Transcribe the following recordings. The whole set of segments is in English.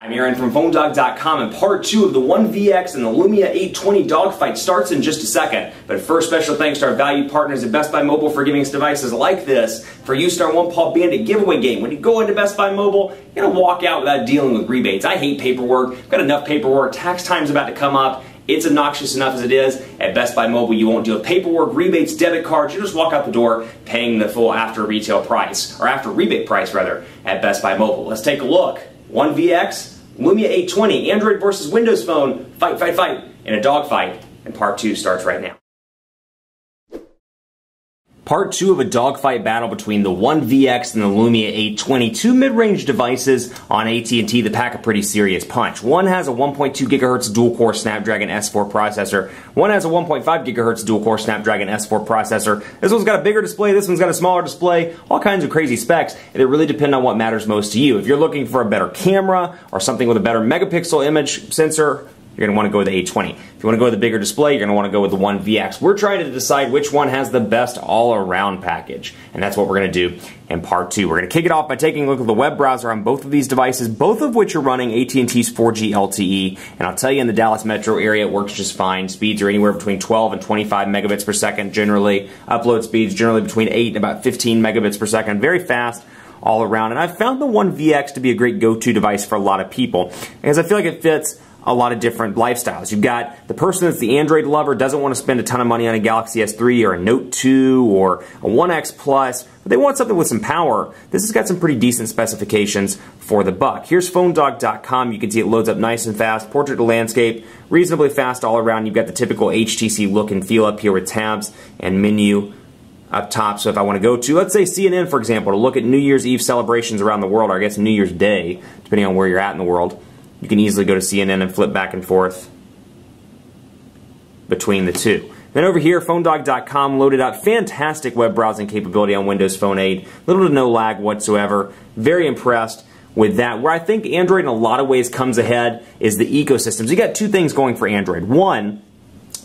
I'm Aaron from PhoneDog.com, and part 2 of the One VX and the Lumia 820 Dogfight starts in just a second. But first, special thanks to our valued partners at Best Buy Mobile for giving us devices like this for use in our One Paw Bandit giveaway game. When you go into Best Buy Mobile, you're going to walk out without dealing with rebates. I hate paperwork. I've got enough paperwork. Tax time's about to come up. It's obnoxious enough as it is. At Best Buy Mobile, you won't deal with paperwork, rebates, debit cards. You just walk out the door paying the full after retail price, or after rebate price rather, at Best Buy Mobile. Let's take a look. One VX, Lumia 820, Android versus Windows Phone, fight, fight, fight, in a dogfight, and part 2 starts right now. Part 2 of a dogfight battle between the One VX and the Lumia 820, two mid-range devices on AT&T that pack a pretty serious punch. One has a 1.2 GHz dual-core Snapdragon S4 processor. One has a 1.5 GHz dual-core Snapdragon S4 processor. This one's got a bigger display, this one's got a smaller display, all kinds of crazy specs, and it really depends on what matters most to you. If you're looking for a better camera or something with a better megapixel image sensor, you're going to want to go with the 820. If you want to go with the bigger display, you're going to want to go with the One VX. We're trying to decide which one has the best all-around package, and that's what we're going to do in part 2. We're going to kick it off by taking a look at the web browser on both of these devices, both of which are running AT&T's 4G LTE, and I'll tell you in the Dallas metro area it works just fine. Speeds are anywhere between 12 and 25 megabits per second generally. Upload speeds generally between 8 and about 15 megabits per second. Very fast all around, and I've found the One VX to be a great go-to device for a lot of people, because I feel like it fits a lot of different lifestyles. You've got the person that's the Android lover, doesn't want to spend a ton of money on a Galaxy S3 or a Note 2 or a 1X Plus, but they want something with some power. This has got some pretty decent specifications for the buck. Here's PhoneDog.com. You can see it loads up nice and fast. Portrait to landscape, reasonably fast all around. You've got the typical HTC look and feel up here with tabs and menu up top. So if I want to go to, let's say CNN, for example, to look at New Year's Eve celebrations around the world, or I guess New Year's Day, depending on where you're at in the world, you can easily go to CNN and flip back and forth between the two. Then over here, PhoneDog.com loaded out fantastic web browsing capability on Windows Phone 8. Little to no lag whatsoever. Very impressed with that. Where I think Android in a lot of ways comes ahead is the ecosystems. You got two things going for Android. One,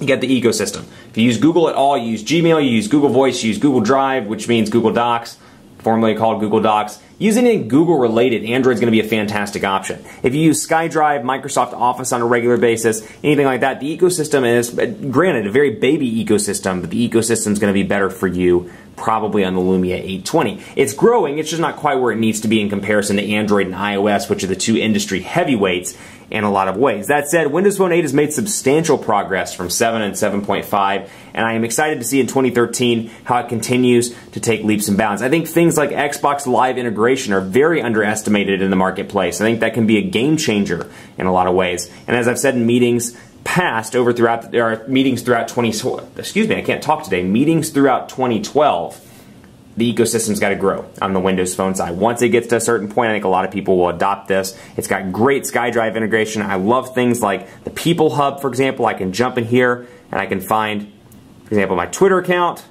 you got the ecosystem. If you use Google at all, you use Gmail, you use Google Voice, you use Google Drive, which means Google Docs, formerly called Google Docs. Use anything Google related, Android's going to be a fantastic option. If you use SkyDrive, Microsoft Office on a regular basis, anything like that, the ecosystem is, granted, a very baby ecosystem, but the ecosystem is going to be better for you probably on the Lumia 820. It's growing, it's just not quite where it needs to be in comparison to Android and iOS, which are the two industry heavyweights in a lot of ways. That said, Windows Phone 8 has made substantial progress from 7 and 7.5, and I am excited to see in 2013 how it continues to take leaps and bounds. I think things like Xbox Live integration are very underestimated in the marketplace. I think that can be a game changer in a lot of ways. And as I've said in meetings past, meetings throughout 2012, the ecosystem's got to grow on the Windows Phone side. Once it gets to a certain point, I think a lot of people will adopt this. It's got great SkyDrive integration. I love things like the People Hub, for example. I can jump in here and I can find, for example, my Twitter account.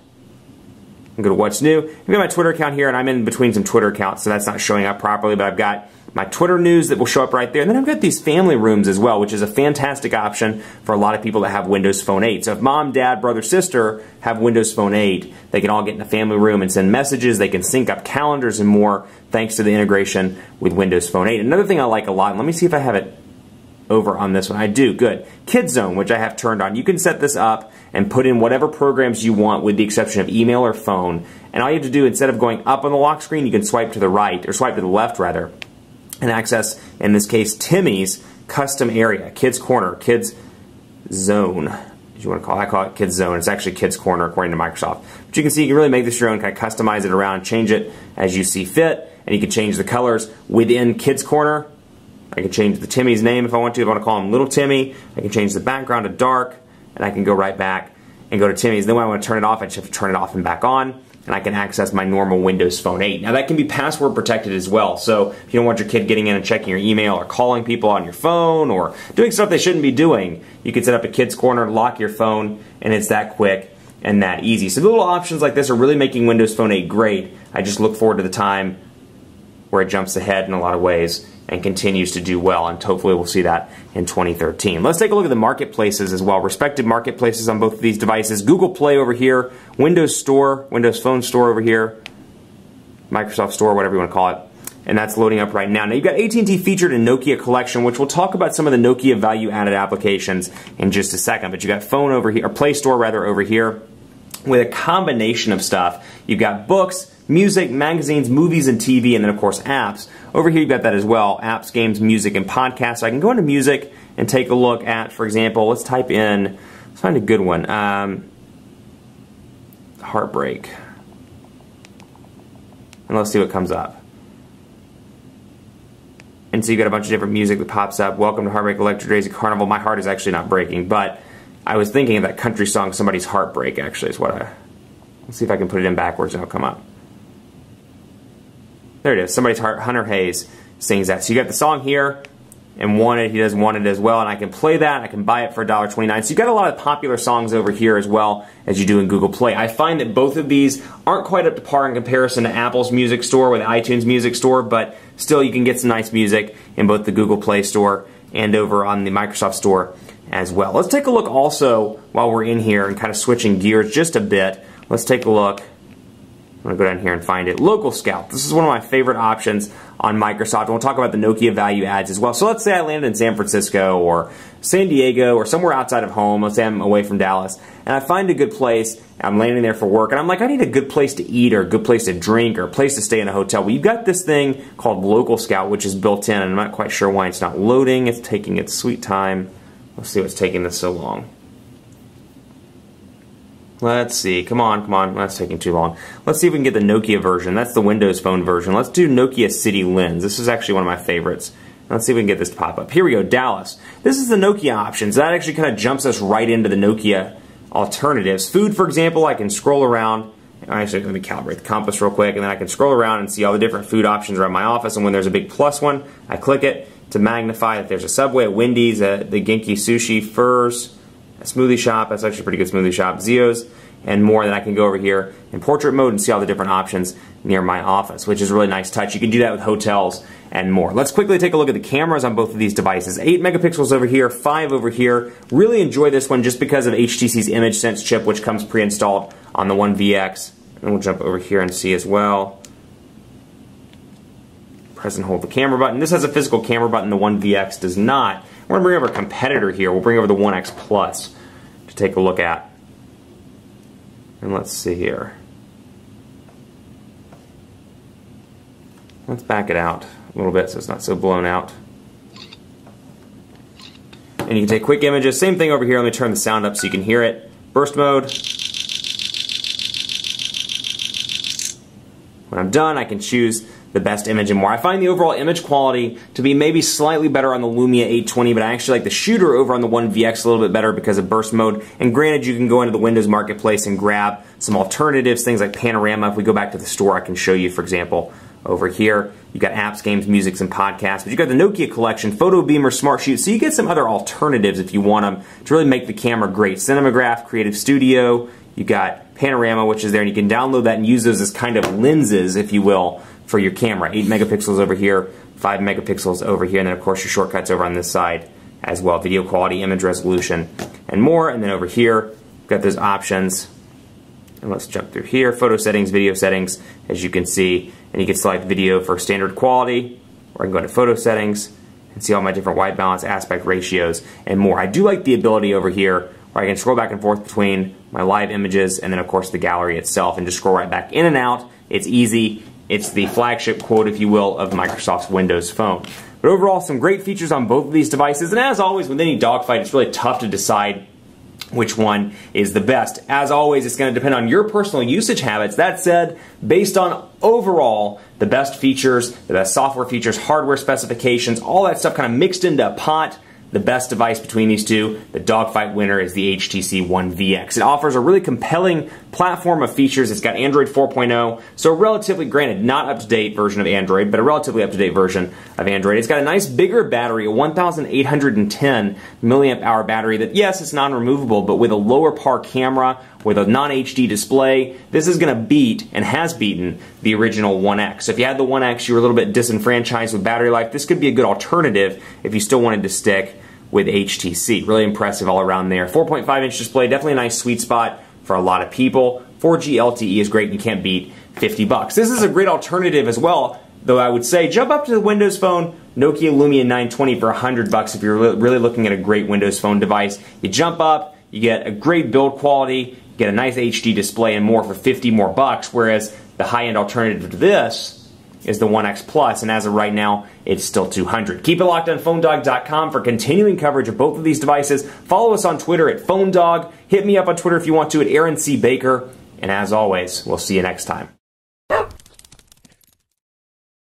I can go to what's new. I've got my Twitter account here, and I'm in between some Twitter accounts, so that's not showing up properly, but I've got my Twitter news that will show up right there. And then I've got these family rooms as well, which is a fantastic option for a lot of people that have Windows Phone 8. So if mom, dad, brother, sister have Windows Phone 8, they can all get in a family room and send messages. They can sync up calendars and more thanks to the integration with Windows Phone 8. Another thing I like a lot, and let me see if I have it over on this one. I do, good. Kids Zone, which I have turned on. You can set this up and put in whatever programs you want with the exception of email or phone. And all you have to do, instead of going up on the lock screen, you can swipe to the right, or swipe to the left rather, and access, in this case, Timmy's custom area, Kids Corner, Kids Zone, as you want to call it. I call it Kids Zone. It's actually Kids Corner according to Microsoft. But you can see you can really make this your own, kind of customize it around, change it as you see fit, and you can change the colors within Kids Corner. I can change the Timmy's name if I want to. If I want to call him Little Timmy, I can change the background to dark, and I can go right back and go to Timmy's. Then when I want to turn it off, I just have to turn it off and back on, and I can access my normal Windows Phone 8. Now that can be password protected as well, so if you don't want your kid getting in and checking your email or calling people on your phone or doing stuff they shouldn't be doing, you can set up a Kids Corner, lock your phone, and it's that quick and that easy. So little options like this are really making Windows Phone 8 great. I just look forward to the time where it jumps ahead in a lot of ways and continues to do well, and hopefully we'll see that in 2013. Let's take a look at the marketplaces as well. Respected marketplaces on both of these devices. Google Play over here, Windows Store, Windows Phone Store over here, Microsoft Store, whatever you want to call it. and that's loading up right now. Now you've got AT&T featured in Nokia collection, which we'll talk about some of the Nokia value-added applications in just a second. But you got phone over here, or Play Store rather, over here with a combination of stuff. You've got books, music, magazines, movies, and TV, and then of course apps. Over here you've got that as well, apps, games, music, and podcasts. So I can go into music and take a look at, for example, let's type in, let's find a good one, Heartbreak. And let's see what comes up. And so you got a bunch of different music that pops up. Welcome to Heartbreak, Electric Daisy Carnival. My heart is actually not breaking, but I was thinking of that country song, Somebody's Heartbreak, actually, is what let's see if I can put it in backwards and it'll come up. There it is, Somebody's Heart, Hunter Hayes sings that. So you got the song here, and Wanted, he does Wanted as well, and I can play that, I can buy it for $1.29. So you got a lot of popular songs over here as well as you do in Google Play. I find that both of these aren't quite up to par in comparison to Apple's Music Store with iTunes Music Store, but still you can get some nice music in both the Google Play Store and over on the Microsoft Store as well. Let's take a look also while we're in here and kind of switching gears just a bit. Let's take a look. I'm going to go down here and find it. Local Scout. This is one of my favorite options on Microsoft. And we'll talk about the Nokia value adds as well. So let's say I landed in San Francisco or San Diego or somewhere outside of home. Let's say I'm away from Dallas. And I find a good place. I'm landing there for work. And I'm like, I need a good place to eat or a good place to drink or a place to stay in a hotel. Well, you've got this thing called Local Scout, which is built in. And I'm not quite sure why it's not loading. It's taking its sweet time. Let's see what's taking this so long. Let's see. Come on, come on. That's taking too long. Let's see if we can get the Nokia version. That's the Windows Phone version. Let's do Nokia City Lens. This is actually one of my favorites. Let's see if we can get this to pop up. Here we go, Dallas. This is the Nokia options. That actually kind of jumps us right into the Nokia alternatives. Food, for example, I can scroll around. Actually, let me calibrate the compass real quick, and then I can scroll around and see all the different food options around my office. And when there's a big plus one, I click it to magnify that there's a Subway, a Wendy's, the Genki Sushi, Furs, a smoothie shop. That's actually a pretty good smoothie shop. Zio's, and more. Then I can go over here in portrait mode and see all the different options near my office, which is a really nice touch. You can do that with hotels and more. Let's quickly take a look at the cameras on both of these devices. 8 megapixels over here, 5 over here. Really enjoy this one just because of HTC's Image Sense chip, which comes pre-installed on the One VX. And we'll jump over here and see as well. Press and hold the camera button. This has a physical camera button. The One VX does not. We're going to bring over a competitor here. We'll bring over the One X Plus to take a look at. And let's see here. Let's back it out a little bit so it's not so blown out. And you can take quick images. Same thing over here. Let me turn the sound up so you can hear it. Burst mode. When I'm done, I can choose the best image and more. I find the overall image quality to be maybe slightly better on the Lumia 820, but I actually like the shooter over on the One VX a little bit better because of burst mode. And granted, you can go into the Windows Marketplace and grab some alternatives, things like Panorama. If we go back to the store, I can show you, for example, over here, you've got apps, games, music, and podcasts. But you've got the Nokia collection, Photo Beamer, Smart Shoot, so you get some other alternatives if you want them to really make the camera great. Cinemagraph, Creative Studio, you got Panorama, which is there, and you can download that and use those as kind of lenses, if you will, for your camera. 8 megapixels over here, 5 megapixels over here, and then of course your shortcuts over on this side as well. Video quality, image resolution, and more. And then over here, we've got those options. And let's jump through here. Photo settings, video settings, as you can see. And you can select video for standard quality, or I can go into photo settings and see all my different white balance, aspect ratios, and more. I do like the ability over here where I can scroll back and forth between my live images and then of course the gallery itself and just scroll right back in and out. It's easy. It's the flagship quote, if you will, of Microsoft's Windows Phone. But overall, some great features on both of these devices. And as always, with any dogfight, it's really tough to decide which one is the best. As always, it's going to depend on your personal usage habits. That said, based on overall the best features, the best software features, hardware specifications, all that stuff kind of mixed into a pot, the best device between these two, the dogfight winner, is the HTC One VX. It offers a really compelling platform of features. It's got Android 4.0, so a relatively, granted, not up-to-date version of Android, but a relatively up-to-date version of Android. It's got a nice bigger battery, a 1,810 milliamp hour battery that, yes, it's non-removable, but with a lower par camera, with a non-HD display, this is going to beat, and has beaten, the original One X. So if you had the One X, you were a little bit disenfranchised with battery life, this could be a good alternative if you still wanted to stick with HTC. Really impressive all around there. 4.5-inch display, definitely a nice sweet spot for a lot of people. 4G LTE is great, and you can't beat $50. This is a great alternative as well Though I would say jump up to the Windows Phone Nokia Lumia 920 for $100 if you're really looking at a great Windows Phone device. You jump up, you get a great build quality, you get a nice HD display and more for 50 more bucks, whereas the high-end alternative to this is the One X Plus, and as of right now, it's still $200. Keep it locked on PhoneDog.com for continuing coverage of both of these devices. Follow us on Twitter at PhoneDog. Hit me up on Twitter if you want to at Aaron C. Baker. And as always, we'll see you next time.